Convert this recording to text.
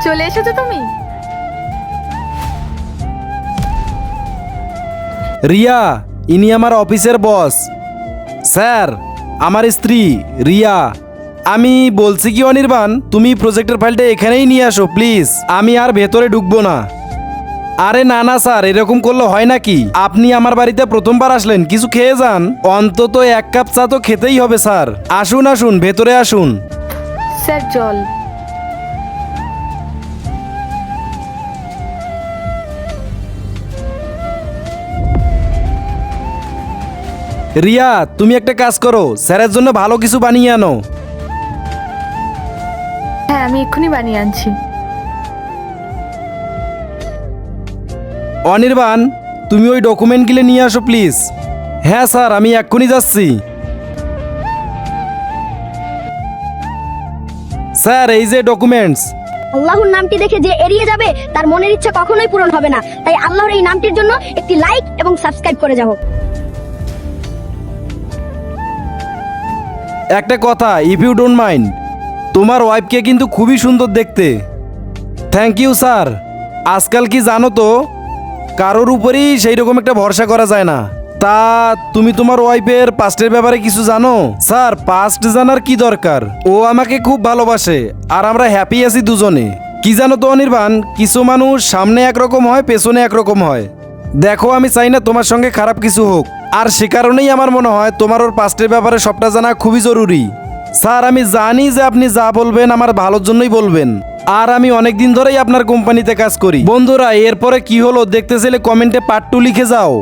চলে এসেছো তুমি? রিয়া, ইনি আমার অফিসের বস। স্যার, আমার স্ত্রী রিয়া। আমি বলছি কি অনির্বাণ, তুমি প্রজেক্টের ফাইলটা এখানেই নিয়ে আসো প্লিজ। আমি আর ভেতরে ঢুকবো না। আরে না না স্যার, এরকম করলে হয় নাকি? আপনি আমার বাড়িতে প্রথমবার আসলেন, কিছু খেয়ে যান। অন্তত 1 কাপ চা তো খেতেই হবে স্যার। আসুন আসুন, ভেতরে আসুন। স্যার জল। রিয়া, তুমি একটা কাজ করো, স্যারের জন্য ভালো কিছু বানিয়ে আনো। হ্যাঁ, আমি এক্ষুনি বানিয়ে আনছি। অনির্বাণ, তুমি ওই ডকুমেন্টগুলো নিয়ে আসো প্লিজ। হ্যাঁ স্যার, আমি এক্ষুনি যাচ্ছি। স্যার, এই যে ডকুমেন্টস। আল্লাহর নামটি দেখে যে এড়িয়ে যাবে তার মনের ইচ্ছা কখনোই পূরণ হবে না। তাই আল্লাহর এই নামটির জন্য একটি লাইক এবং সাবস্ক্রাইব করে যাও। একটা কথা, ইফ ইউ ডোন্ট মাইন্ড, তোমার ওয়াইফকে কিন্তু খুবই সুন্দর দেখতে। Thank you sir. আজকাল কি জানো তো, কারোর উপরেই সেই রকম একটা ভরসা করা যায় না। তা তুমি তোমার ওয়াইফের পাস্টের ব্যাপারে কিছু জানো? স্যার, পাস্ট জানার কি দরকার? ও আমাকে খুব ভালোবাসে আর আমরা হ্যাপি আছি দুজনে। কি জানো তো অনির্বাণ, কিছু মানুষ সামনে একরকম হয়, পেছনে একরকম হয়। দেখো, আমি চাই না তোমার সঙ্গে খারাপ কিছু হোক, আর সে কারণেই আমার মনে হয় তোমার ওর পাস্টের ব্যাপারে সবটা জানা খুবই জরুরি। স্যার, আমি জানি যে আপনি যা বলবেন আমার ভালোর জন্যই বলবেন, আর আমি অনেক দিন ধরেই আপনার কোম্পানিতে কাজ করি। বন্ধুরা, এরপরে কি হলো দেখতে চাইলে কমেন্টে পার্ট 2 লিখে যাও।